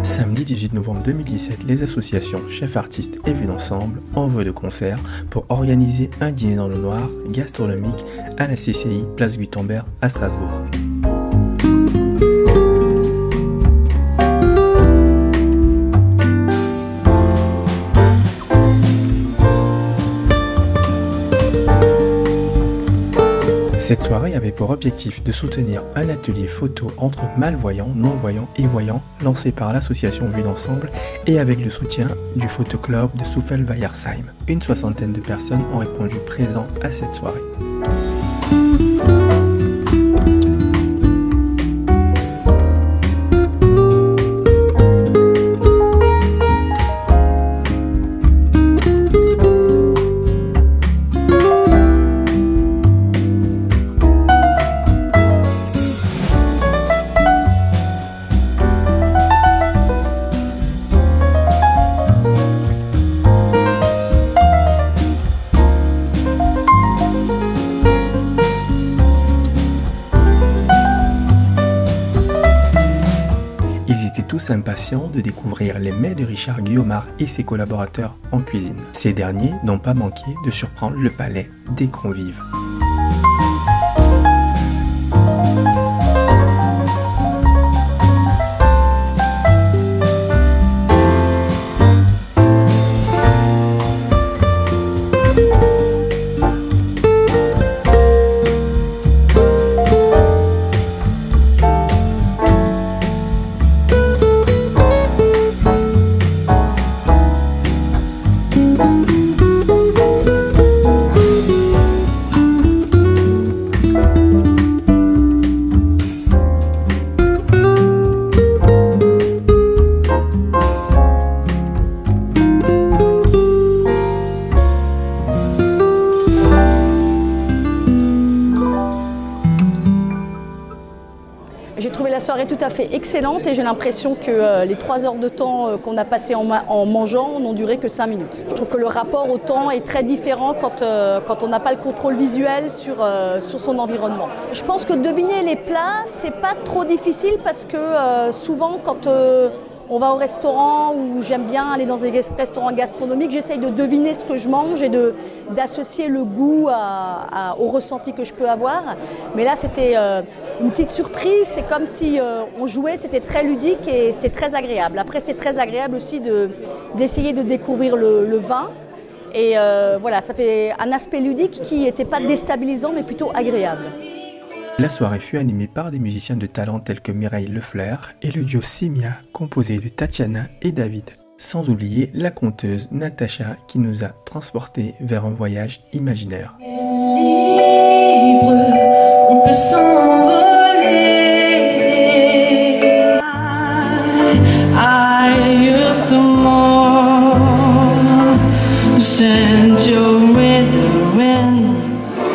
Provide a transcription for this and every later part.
Samedi 18 novembre 2017, les associations Chefs Artistes et Vues d'Ensemble envoient de concert pour organiser un dîner dans le noir gastronomique à la CCI Place Gutenberg à Strasbourg. Cette soirée avait pour objectif de soutenir un atelier photo entre malvoyants, non-voyants et voyants lancé par l'association Vues d'Ensemble et avec le soutien du photoclub de Souffel-Weiersheim. Une soixantaine de personnes ont répondu présents à cette soirée. Ils étaient tous impatients de découvrir les mets de Richard Guillaumard et ses collaborateurs en cuisine. Ces derniers n'ont pas manqué de surprendre le palais des convives. J'ai trouvé la soirée tout à fait excellente et j'ai l'impression que les 3 heures de temps qu'on a passé en mangeant n'ont duré que 5 minutes. Je trouve que le rapport au temps est très différent quand on n'a pas le contrôle visuel sur son environnement. Je pense que deviner les plats, c'est pas trop difficile parce que souvent quand on va au restaurant ou j'aime bien aller dans des restaurants gastronomiques, j'essaye de deviner ce que je mange et d'associer le goût au ressenti que je peux avoir. Mais là, c'était une petite surprise, c'est comme si on jouait, c'était très ludique et c'est très agréable. Après, c'est très agréable aussi d'essayer de découvrir le vin. Et voilà, ça fait un aspect ludique qui n'était pas déstabilisant, mais plutôt agréable. La soirée fut animée par des musiciens de talent tels que Mireille Lefleur et le duo Simia, composé de Tatiana et David. Sans oublier la conteuse Natacha qui nous a transportés vers un voyage imaginaire. Libre, on peut s'envoler. I used to send you with the wind.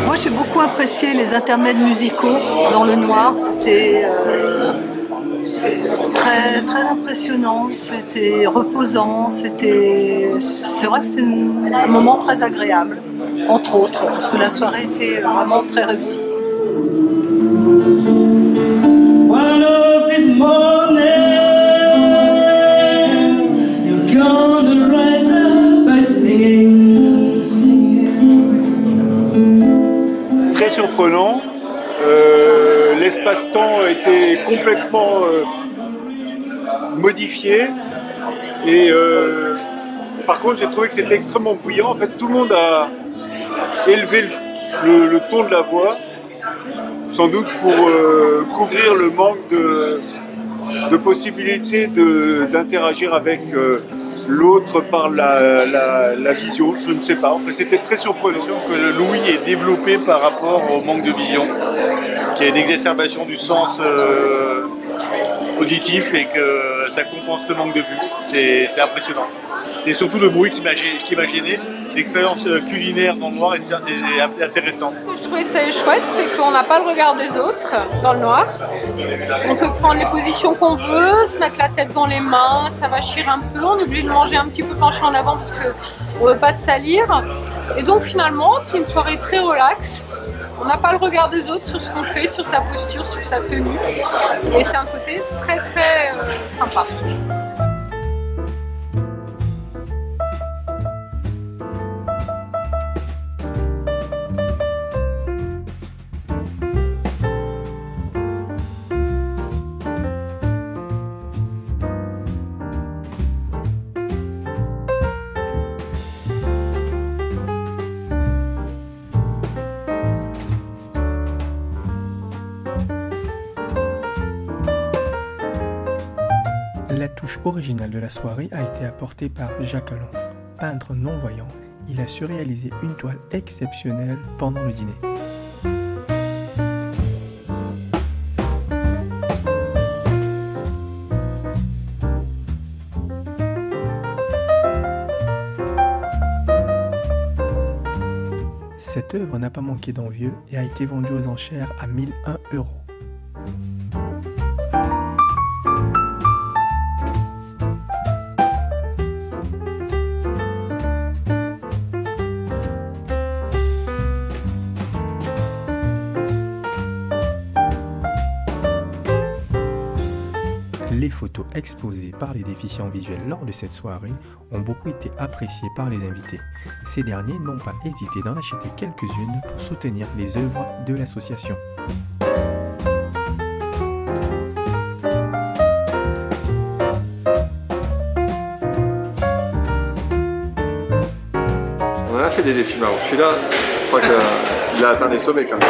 Moi, j'ai beaucoup apprécié les intermèdes musicaux dans le noir. C'était très, très impressionnant, c'était reposant, c'est vrai que c'était un moment très agréable, entre autres, parce que la soirée était vraiment très réussie. One of these mornings, you're gonna rise up by singing. Très surprenant, l'espace-temps était complètement modifié et par contre j'ai trouvé que c'était extrêmement bruyant. En fait, tout le monde a élevé le ton de la voix, sans doute pour couvrir le manque de possibilités d'interagir avec l'autre par la vision, je ne sais pas. Enfin, c'était très surprenant. Que l'ouïe est développé par rapport au manque de vision, qu'il y a une exacerbation du sens auditif et que ça compense le manque de vue. C'est impressionnant. C'est surtout le bruit qui m'a gêné. L'expérience culinaire dans le noir est intéressante. Ce que je trouvais ça chouette, c'est qu'on n'a pas le regard des autres dans le noir. On peut prendre les positions qu'on veut, se mettre la tête dans les mains, ça va chier un peu. On est obligé de manger un petit peu penché en avant parce qu'on ne veut pas se salir. Et donc finalement, c'est une soirée très relaxe. On n'a pas le regard des autres sur ce qu'on fait, sur sa posture, sur sa tenue. Et c'est un côté très très sympa. La touche originale de la soirée a été apportée par Jacques Allon. Peintre non-voyant, il a su réaliser une toile exceptionnelle pendant le dîner. Cette œuvre n'a pas manqué d'envieux et a été vendue aux enchères à 1 001 €. Les photos exposées par les déficients visuels lors de cette soirée ont beaucoup été appréciées par les invités. Ces derniers n'ont pas hésité d'en acheter quelques-unes pour soutenir les œuvres de l'association. On en a fait des films avant. Celui-là, je crois qu'il a atteint des sommets quand même.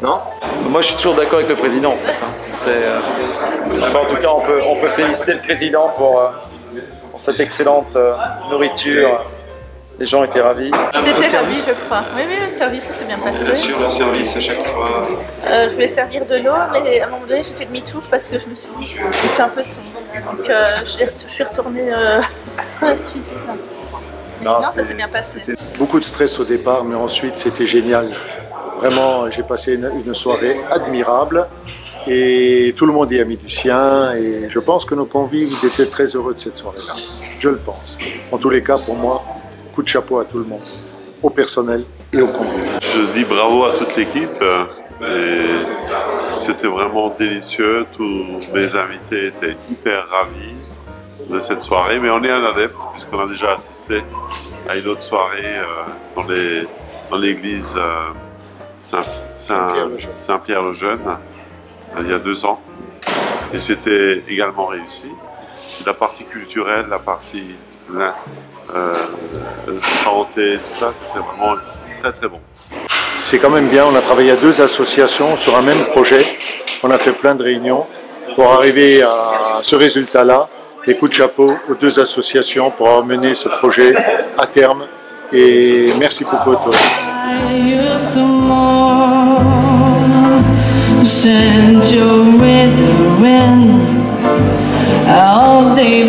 Non? Moi je suis toujours d'accord avec le président en fait. Enfin, en tout cas on peut féliciter le président pour cette excellente nourriture. Les gens étaient ravis. C'était ravi je crois. Oui, le service ça s'est bien passé. On assure le service à chaque fois. Je voulais servir de l'eau mais à un moment donné j'ai fait demi-tour parce que je me suis dit j'ai fait un peu sombre. Donc je suis retournée à la cuisine. Non, ça s'est bien passé. C'était beaucoup de stress au départ mais ensuite c'était génial. Vraiment, j'ai passé une soirée admirable et tout le monde y a mis du sien et je pense que nos convives étaient très heureux de cette soirée-là. Je le pense. En tous les cas, pour moi, coup de chapeau à tout le monde, au personnel et aux convives. Je dis bravo à toute l'équipe et c'était vraiment délicieux. Tous mes invités étaient hyper ravis de cette soirée, mais on est un adepte puisqu'on a déjà assisté à une autre soirée dans l'église Saint-Pierre-le-Jeune, il y a 2 ans, et c'était également réussi. La partie culturelle, la partie santé, tout ça, c'était vraiment très très bon. C'est quand même bien, on a travaillé à 2 associations sur un même projet, on a fait plein de réunions pour arriver à ce résultat-là, et coup de chapeau aux 2 associations pour avoir mené ce projet à terme, et merci beaucoup à tous. Send your wind, all day,